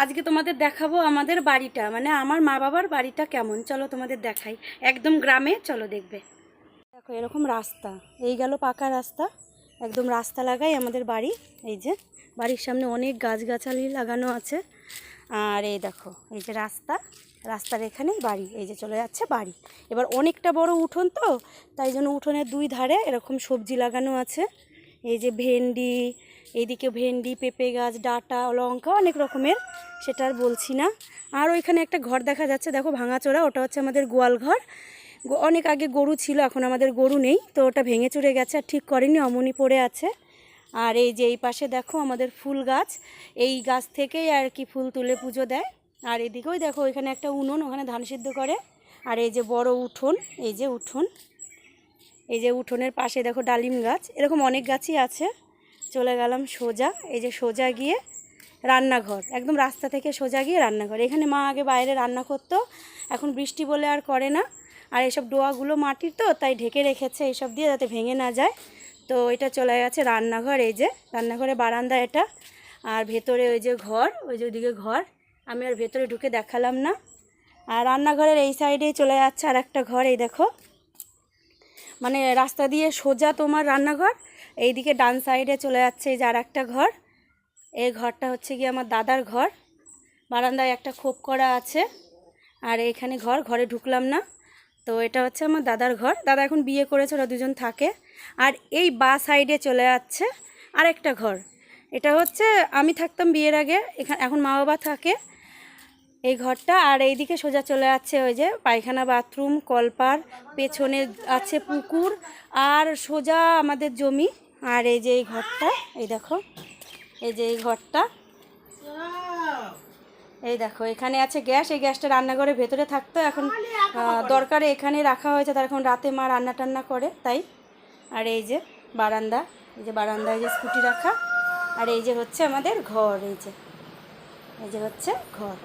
আজকে তোমাদের দেখাবো আমাদের বাড়িটা, মানে আমার মা বাবার বাড়িটা কেমন। চলো তোমাদের দেখাই, একদম গ্রামে। চলো দেখবে। দেখো এরকম রাস্তা, এই গেল পাকা রাস্তা, একদম রাস্তা লাগাই আমাদের বাড়ি। এই যে বাড়ির সামনে অনেক গাছগাছালি লাগানো আছে। আর এই দেখো এই যে রাস্তা, রাস্তার এখানেই বাড়ি। এই যে চলে যাচ্ছে বাড়ি। এবার অনেকটা বড় উঠোন তো, তাই জন্য উঠোনের দুই ধারে এরকম সবজি লাগানো আছে। এই যে ভেন্ডি, এইদিকে ভেন্ডি, পেঁপে গাছ, ডাঁটা, লঙ্কা, অনেক রকমের, সেটা আর বলছি না। আর ওইখানে একটা ঘর দেখা যাচ্ছে, দেখো ভাঙাচোরা, ওটা হচ্ছে আমাদের গোয়াল ঘর। অনেক আগে গরু ছিল, এখন আমাদের গরু নেই, তো ওটা ভেঙে চুরে গেছে, আর ঠিক করেনি, অমনি পড়ে আছে। আর এই যে এই পাশে দেখো আমাদের ফুল গাছ, এই গাছ থেকেই আর কি ফুল তুলে পুজো দেয়। আর এদিকেও দেখো ওইখানে একটা উনুন, ওখানে ধান সিদ্ধ করে। আর এই যে বড় উঠোন, এই যে উঠোন, এই যে উঠোনের পাশে দেখো ডালিম গাছ, এরকম অনেক গাছই আছে। চলে গেলাম সোজা, এই যে সোজা গিয়ে রান্নাঘর, একদম রাস্তা থেকে সোজা গিয়ে রান্নাঘর। এখানে মা আগে বাইরে রান্না করতো, এখন বৃষ্টি বলে আর করে না। আর এইসব ডোয়াগুলো মাটির তো, তাই ঢেকে রেখেছে এইসব দিয়ে, যাতে ভেঙে না যায়। তো এটা চলে গেছে রান্নাঘর, এই যে রান্নাঘরে বারান্দা এটা। আর ভেতরে ওই যে ঘর, ওই যে ওইদিকে ঘর, আমি আর ভেতরে ঢুকে দেখালাম না। আর রান্নাঘরের এই সাইডেই চলে যাচ্ছে আর একটা ঘর, এই দেখো, মানে রাস্তা দিয়ে সোজা তোমার রান্নাঘর, এইদিকে ডান সাইডে চলে যাচ্ছে এই যে আর একটা ঘর। এই ঘরটা হচ্ছে কি আমার দাদার ঘর, বারান্দায় একটা খোপ করা আছে। আর এইখানে ঘর, ঘরে ঢুকলাম না। তো এটা হচ্ছে আমার দাদার ঘর, দাদা এখন বিয়ে করেছে, ওরা দুজন থাকে। আর এই বা সাইডে চলে যাচ্ছে আরেকটা ঘর, এটা হচ্ছে আমি থাকতাম বিয়ের আগে, এখানে এখন মা বাবা থাকে এই ঘরটা। আর এইদিকে সোজা চলে যাচ্ছে ওই যে পায়খানা, বাথরুম, কলপার, পেছনে আছে পুকুর, আর সোজা আমাদের জমি। আর এই যে এই ঘরটা, এই দেখো, এই যে এই ঘরটা, এই দেখো এখানে আছে গ্যাস, এই গ্যাসটা রান্নাঘরের ভেতরে থাকতো, এখন দরকারে এখানে রাখা হয়েছে, তার এখন রাতে মা রান্না টান্না করে তাই। আর এই যে বারান্দা, এই যে বারান্দায় যে স্কুটি রাখা। আর এই যে হচ্ছে আমাদের ঘর, এই যে হচ্ছে ঘর।